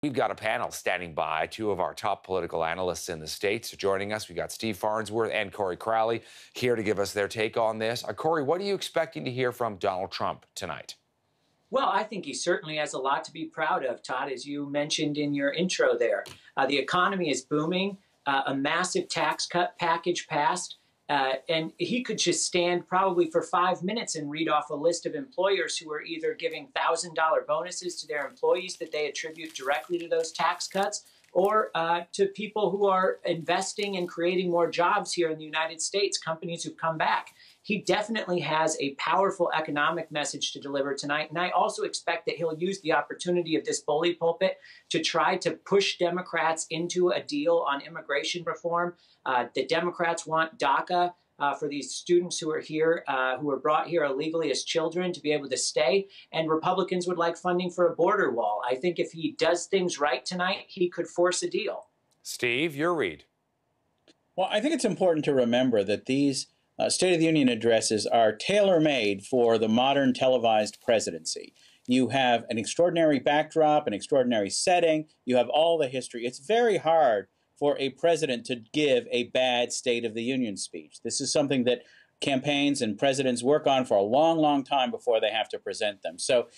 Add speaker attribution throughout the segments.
Speaker 1: We've got a panel standing by. Two of our top political analysts in the States are joining us. We've got Steve Farnsworth and Corey Crowley here to give us their take on this. Corey, what are you expecting to hear from Donald Trump tonight?
Speaker 2: Well, I think he certainly has a lot to be proud of, Todd, as you mentioned in your intro there. The economy is booming, a massive tax cut package passed, and he could just stand probably for 5 minutes and read off a list of employers who are either giving $1,000 bonuses to their employees that they attribute directly to those tax cuts, or to people who are investing and creating more jobs here in the United States, companies who've come back. He definitely has a powerful economic message to deliver tonight. And I also expect that he'll use the opportunity of this bully pulpit to try to push Democrats into a deal on immigration reform. The Democrats want DACA for these students who are here, who were brought here illegally as children to be able to stay. And Republicans would like funding for a border wall. I think if he does things right tonight, he could force a deal.
Speaker 1: Steve, your read.
Speaker 3: Well, I think it's important to remember that these State of the Union addresses are tailor-made for the modern televised presidency. You have an extraordinary backdrop, an extraordinary setting. You have all the history. It's very hard for a president to give a bad State of the Union speech. This is something that campaigns and presidents work on for a long, long time before they have to present them. So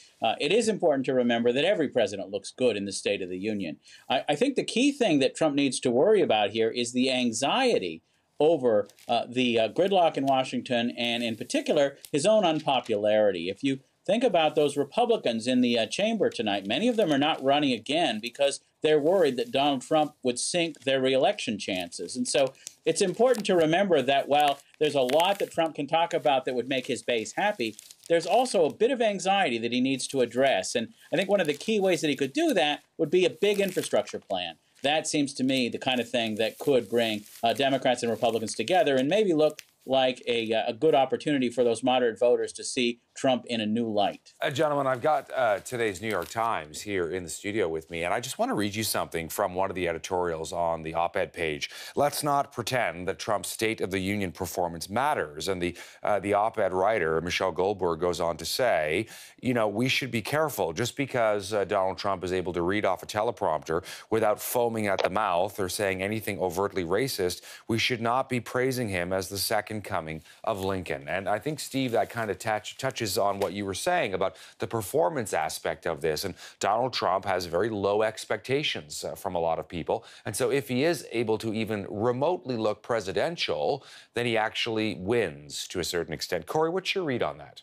Speaker 3: it is important to remember that every president looks good in the State of the Union. I think the key thing that Trump needs to worry about here is the anxiety over the gridlock in Washington, and in particular, his own unpopularity. If you think about those Republicans in the chamber tonight, many of them are not running again because they're worried that Donald Trump would sink their reelection chances. And so it's important to remember that while there's a lot that Trump can talk about that would make his base happy, there's also a bit of anxiety that he needs to address. And I think one of the key ways that he could do that would be a big infrastructure plan. That seems to me the kind of thing that could bring Democrats and Republicans together and maybe look like a good opportunity for those moderate voters to see Trump in a new light.
Speaker 1: Gentlemen, I've got today's New York Times here in the studio with me, and I just want to read you something from one of the editorials on the op-ed page. Let's not pretend that Trump's State of the Union performance matters. And the op-ed writer, Michelle Goldberg, goes on to say, you know, we should be careful. Just because Donald Trump is able to read off a teleprompter without foaming at the mouth or saying anything overtly racist, we should not be praising him as the second coming of Lincoln. And I think, Steve, that kind of touches on what you were saying about the performance aspect of this. And Donald Trump has very low expectations from a lot of people. And so if he is able to even remotely look presidential, then he actually wins to a certain extent. Corey, what's your read on that?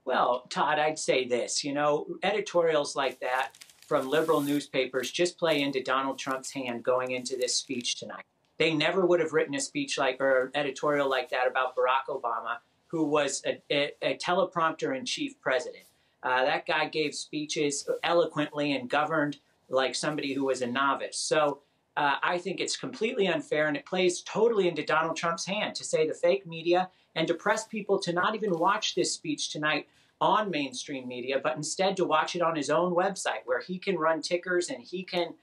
Speaker 2: Well, Todd, I'd say this, you know, editorials like that from liberal newspapers just play into Donald Trump's hand going into this speech tonight. They never would have written a speech like or editorial like that about Barack Obama, who was a teleprompter-in-chief president. That guy gave speeches eloquently and governed like somebody who was a novice. So I think it's completely unfair, and it plays totally into Donald Trump's hand to say the fake media and to press people to not even watch this speech tonight on mainstream media, but instead to watch it on his own website where he can run tickers and he can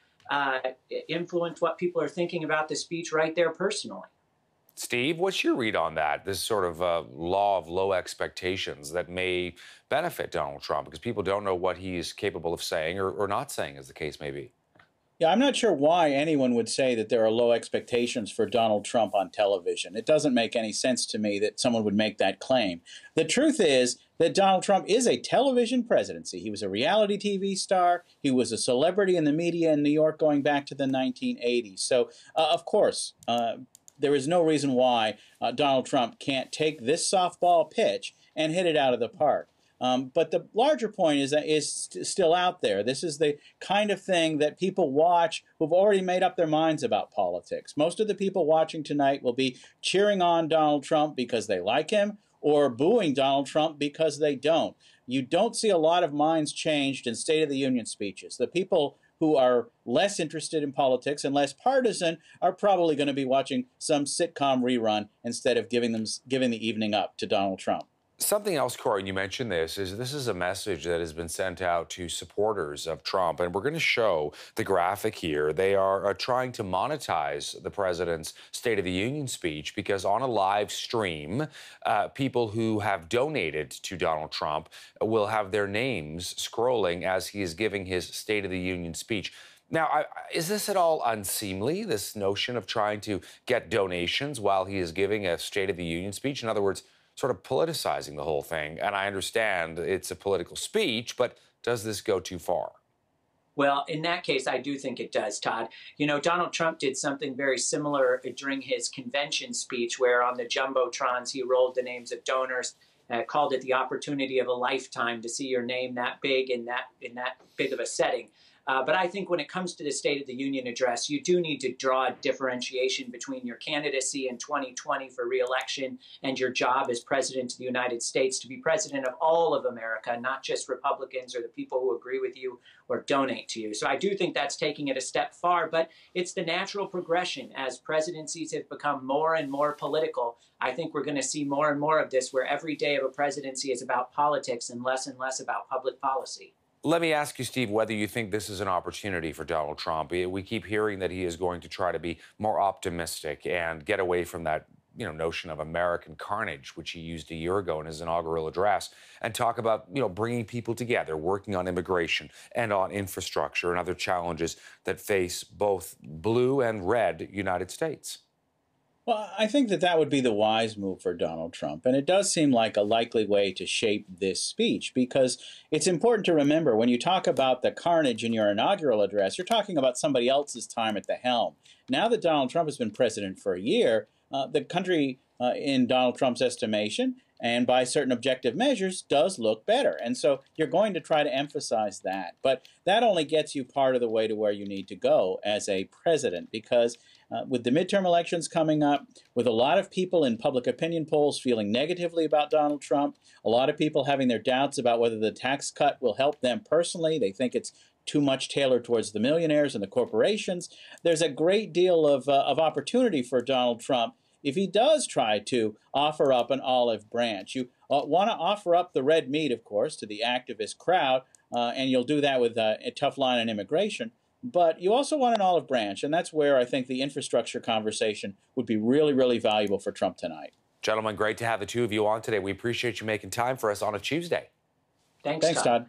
Speaker 2: influence what people are thinking about the speech right there personally.
Speaker 1: Steve, what's your read on that? This sort of law of low expectations that may benefit Donald Trump because people don't know what he's capable of saying or not saying, as the case may be.
Speaker 3: Yeah, I'm not sure why anyone would say that there are low expectations for Donald Trump on television. It doesn't make any sense to me that someone would make that claim. The truth is that Donald Trump is a television presidency. He was a reality TV star. He was a celebrity in the media in New York going back to the 1980s. So, of course, there is no reason why Donald Trump can't take this softball pitch and hit it out of the park. But the larger point is still out there. This is the kind of thing that people watch who've already made up their minds about politics. Most of the people watching tonight will be cheering on Donald Trump because they like him or booing Donald Trump because they don't. You don't see a lot of minds changed in State of the Union speeches. The people who are less interested in politics and less partisan are probably going to be watching some sitcom rerun instead of giving the evening up to Donald Trump.
Speaker 1: Something else, Corey, and you mentioned this is a message that has been sent out to supporters of Trump, and we're going to show the graphic here. They are trying to monetize the president's State of the Union speech because on a live stream, people who have donated to Donald Trump will have their names scrolling as he is giving his State of the Union speech. Now, is this at all unseemly, this notion of trying to get donations while he is giving a State of the Union speech? In other words, sort of politicizing the whole thing. And I understand it's a political speech, but does this go too far?
Speaker 2: Well, in that case, I do think it does, Todd. You know, Donald Trump did something very similar during his convention speech, where on the Jumbotrons, he rolled the names of donors, called it the opportunity of a lifetime to see your name that big in that big of a setting. But I think when it comes to the State of the Union address, you do need to draw a differentiation between your candidacy in 2020 for re-election and your job as president of the United States to be president of all of America, not just Republicans or the people who agree with you or donate to you. So I do think that's taking it a step far, but it's the natural progression. As presidencies have become more and more political, I think we're going to see more and more of this, where every day of a presidency is about politics and less about public policy.
Speaker 1: Let me ask you, Steve, whether you think this is an opportunity for Donald Trump. We keep hearing that he is going to try to be more optimistic and get away from that, notion of American carnage, which he used a year ago in his inaugural address, and talk about, bringing people together, working on immigration and on infrastructure and other challenges that face both blue and red United States.
Speaker 3: Well, I think that would be the wise move for Donald Trump. And it does seem like a likely way to shape this speech, because it's important to remember when you talk about the carnage in your inaugural address, you're talking about somebody else's time at the helm. Now that Donald Trump has been president for a year, the country, in Donald Trump's estimation, and by certain objective measures, does look better. And so you're going to try to emphasize that. But that only gets you part of the way to where you need to go as a president, because with the midterm elections coming up, with a lot of people in public opinion polls feeling negatively about Donald Trump, a lot of people having their doubts about whether the tax cut will help them personally. They think it's too much tailored towards the millionaires and the corporations. There's a great deal of opportunity for Donald Trump if he does try to offer up an olive branch. You want to offer up the red meat, of course, to the activist crowd, and you'll do that with a tough line on immigration. But you also want an olive branch, and that's where I think the infrastructure conversation would be really, really valuable for Trump tonight.
Speaker 1: Gentlemen, great to have the two of you on today. We appreciate you making time for us on a Tuesday.
Speaker 2: Thanks, Todd.